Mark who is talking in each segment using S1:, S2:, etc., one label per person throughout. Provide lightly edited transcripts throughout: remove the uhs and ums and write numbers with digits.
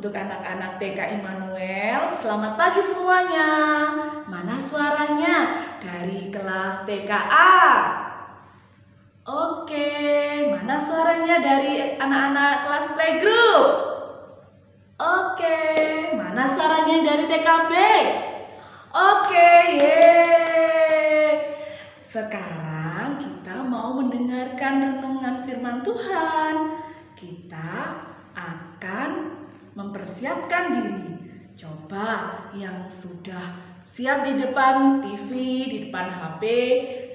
S1: Untuk anak-anak TK Immanuel, selamat pagi semuanya. Mana suaranya dari kelas TKA? Oke, mana suaranya dari anak-anak kelas playgroup? Oke, mana suaranya dari TKB? Oke, yeay. Sekarang kita mau mendengarkan renungan firman Tuhan. Kita akan mempersiapkan diri. Coba yang sudah siap di depan TV, di depan HP,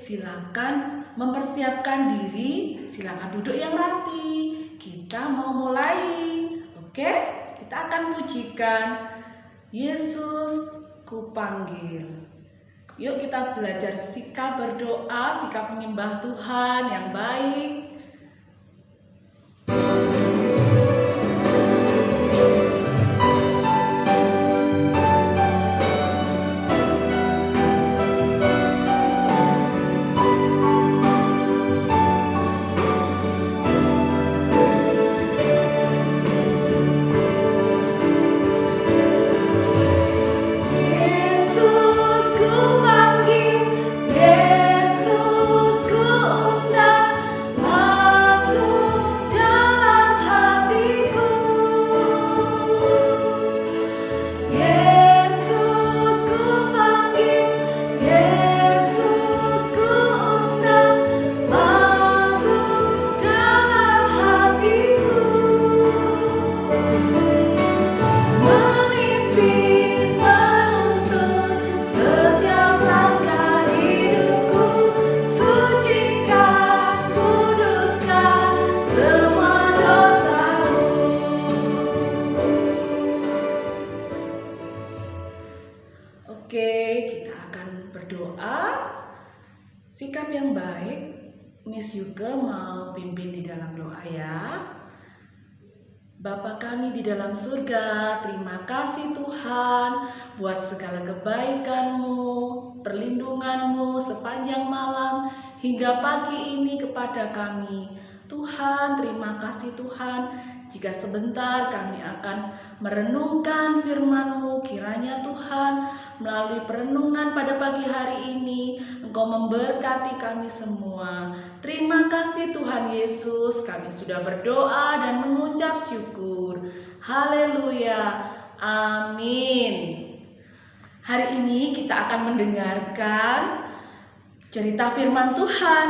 S1: silakan mempersiapkan diri. Silakan duduk yang rapi. Kita mau mulai. Oke? Kita akan pujikan Yesus kupanggil. Yuk kita belajar sikap berdoa, sikap menyembah Tuhan yang baik. Oke, kita akan berdoa. Sikap yang baik, Miss Yuke mau pimpin di dalam doa ya. Bapa kami di dalam surga, terima kasih Tuhan buat segala kebaikan-Mu, perlindungan-Mu sepanjang malam hingga pagi ini kepada kami. Tuhan, terima kasih Tuhan. Jika sebentar kami akan merenungkan firman-Mu, kiranya Tuhan melalui perenungan pada pagi hari ini Engkau memberkati kami semua. Terima kasih Tuhan Yesus, kami sudah berdoa dan mengucap syukur. Haleluya, amin. Hari ini kita akan mendengarkan cerita firman Tuhan.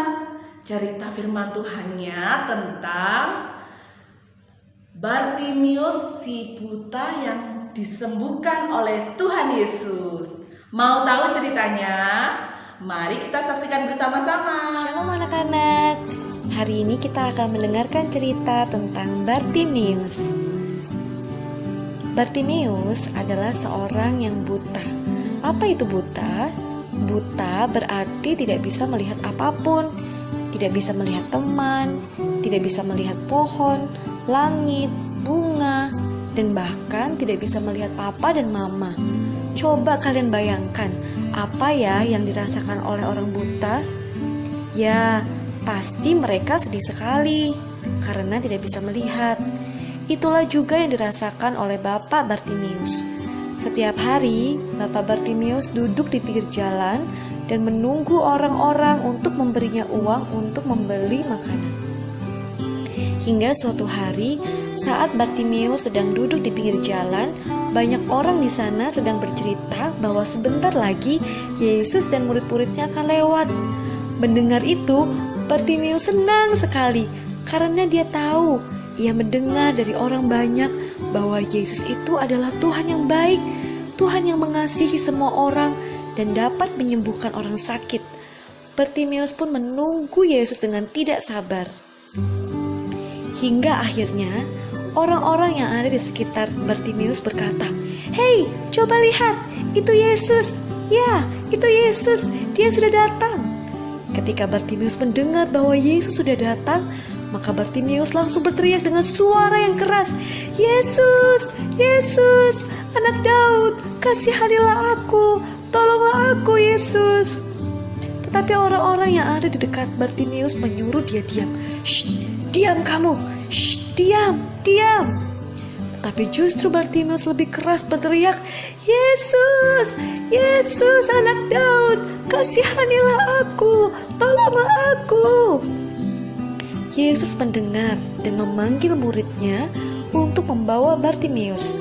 S1: Cerita firman Tuhannya tentang Bartimius si buta yang disembuhkan oleh Tuhan Yesus. Mau tahu ceritanya? Mari kita saksikan bersama-sama.
S2: Shalom anak-anak. Hari ini kita akan mendengarkan cerita tentang Bartimius. Bartimius adalah seorang yang buta. Apa itu buta? Buta berarti tidak bisa melihat apapun, tidak bisa melihat teman, tidak bisa melihat pohon, langit, bunga, dan bahkan tidak bisa melihat papa dan mama. Coba kalian bayangkan, apa ya yang dirasakan oleh orang buta? Ya, pasti mereka sedih sekali karena tidak bisa melihat. Itulah juga yang dirasakan oleh Bapak Bartimius. Setiap hari, Bapak Bartimius duduk di pinggir jalan dan menunggu orang-orang untuk memberinya uang untuk membeli makanan. Hingga suatu hari, saat Bartimius sedang duduk di pinggir jalan, banyak orang di sana sedang bercerita bahwa sebentar lagi Yesus dan murid-muridnya akan lewat. Mendengar itu, Bartimius senang sekali karena dia tahu, ia mendengar dari orang banyak bahwa Yesus itu adalah Tuhan yang baik, Tuhan yang mengasihi semua orang dan dapat menyembuhkan orang sakit. Bartimius pun menunggu Yesus dengan tidak sabar. Hingga akhirnya orang-orang yang ada di sekitar Bartimius berkata, "Hei, coba lihat, itu Yesus. Ya, itu Yesus, dia sudah datang." Ketika Bartimius mendengar bahwa Yesus sudah datang, maka Bartimius langsung berteriak dengan suara yang keras, "Yesus, Yesus, anak Daud, kasihanilah aku, tolonglah aku Yesus." Tetapi orang-orang yang ada di dekat Bartimius menyuruh dia diam. "Shh, diam kamu, shh, diam, diam." Tapi justru Bartimeus lebih keras berteriak, "Yesus, Yesus anak Daud, kasihanilah aku, tolonglah aku." Yesus mendengar dan memanggil muridnya untuk membawa Bartimeus.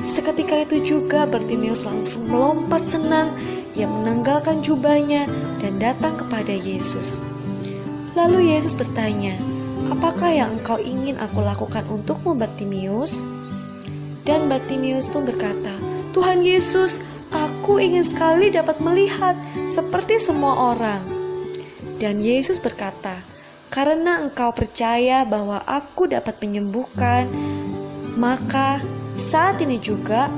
S2: Seketika itu juga Bartimeus langsung melompat senang. Ia menanggalkan jubahnya dan datang kepada Yesus. Lalu Yesus bertanya, "Apakah yang engkau ingin aku lakukan untukmu, Bartimeus?" Dan Bartimeus pun berkata, "Tuhan Yesus, aku ingin sekali dapat melihat seperti semua orang." Dan Yesus berkata, "Karena engkau percaya bahwa aku dapat menyembuhkan, maka saat ini juga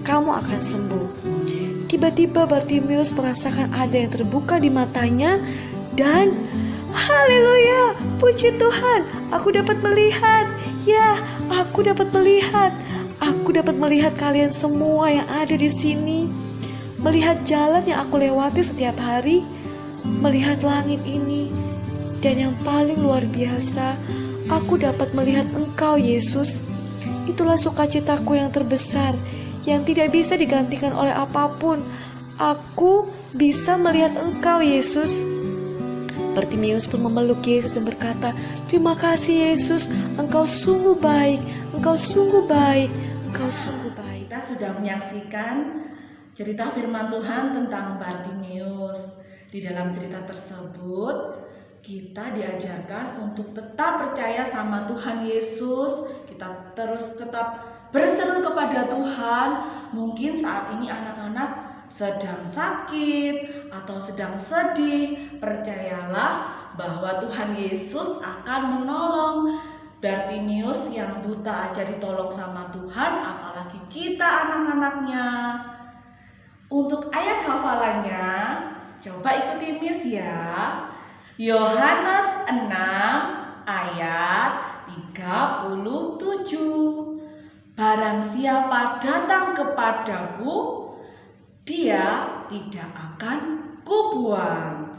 S2: kamu akan sembuh." Tiba-tiba Bartimeus merasakan ada yang terbuka di matanya dan haleluya, puji Tuhan, aku dapat melihat. Ya, aku dapat melihat. Aku dapat melihat kalian semua yang ada di sini. Melihat jalan yang aku lewati setiap hari, melihat langit ini. Dan yang paling luar biasa, aku dapat melihat Engkau, Yesus. Itulah sukacitaku yang terbesar, yang tidak bisa digantikan oleh apapun. Aku bisa melihat Engkau, Yesus. Bartimeus pun memeluk Yesus dan berkata, "Terima kasih Yesus, Engkau sungguh baik, Engkau sungguh baik, Engkau sungguh baik."
S1: Kita sudah menyaksikan cerita firman Tuhan tentang Bartimeus. Di dalam cerita tersebut, kita diajarkan untuk tetap percaya sama Tuhan Yesus. Kita terus tetap berseru kepada Tuhan. Mungkin saat ini anak-anak sedang sakit atau sedang sedih, percayalah bahwa Tuhan Yesus akan menolong. Bartimeus yang buta aja ditolong sama Tuhan, apalagi kita anak-anaknya. Untuk ayat hafalannya, coba ikuti Miss ya. Yohanes 6 ayat 37. Barang siapa datang kepadaku, dia tidak akan kubuang.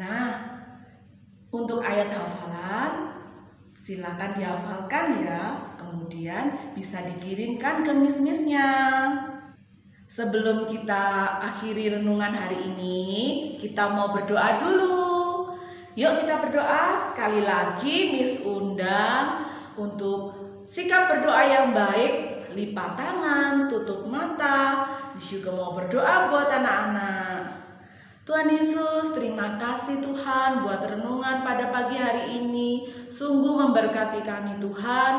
S1: Nah, untuk ayat hafalan silakan dihafalkan ya. Kemudian bisa dikirimkan ke miss-missnya. Sebelum kita akhiri renungan hari ini, kita mau berdoa dulu. Yuk kita berdoa. Sekali lagi Miss undang untuk sikap berdoa yang baik. Lipat tangan, tutup mata. Miss juga mau berdoa buat anak-anak. Tuhan Yesus, terima kasih Tuhan buat renungan pada pagi hari ini. Sungguh memberkati kami Tuhan.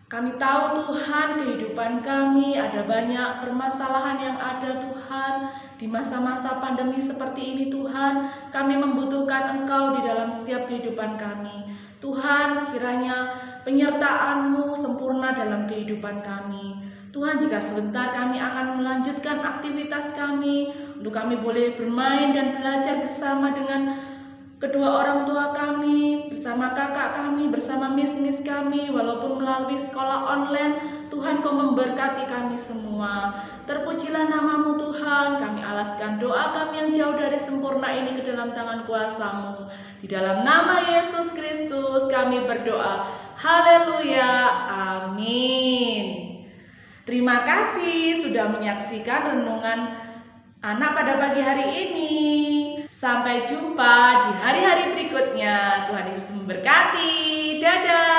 S1: Kami tahu Tuhan, kehidupan kami ada banyak permasalahan yang ada Tuhan. Di masa-masa pandemi seperti ini Tuhan, kami membutuhkan Engkau di dalam setiap kehidupan kami. Tuhan, kiranya penyertaan-Mu sempurna dalam kehidupan kami. Tuhan, jika sebentar kami akan melanjutkan aktivitas kami, untuk kami boleh bermain dan belajar bersama dengan kedua orang tua kami, bersama kakak kami, bersama miss-miss kami, walaupun melalui sekolah online, Tuhan Kau memberkati kami semua. Terpujilah nama-Mu Tuhan, kami alaskan doa kami yang jauh dari sempurna ini ke dalam tangan kuasa-Mu. Di dalam nama Yesus Kristus kami berdoa. Haleluya, amin. Terima kasih sudah menyaksikan renungan anak pada pagi hari ini. Sampai jumpa di hari-hari berikutnya. Tuhan Yesus memberkati. Dadah.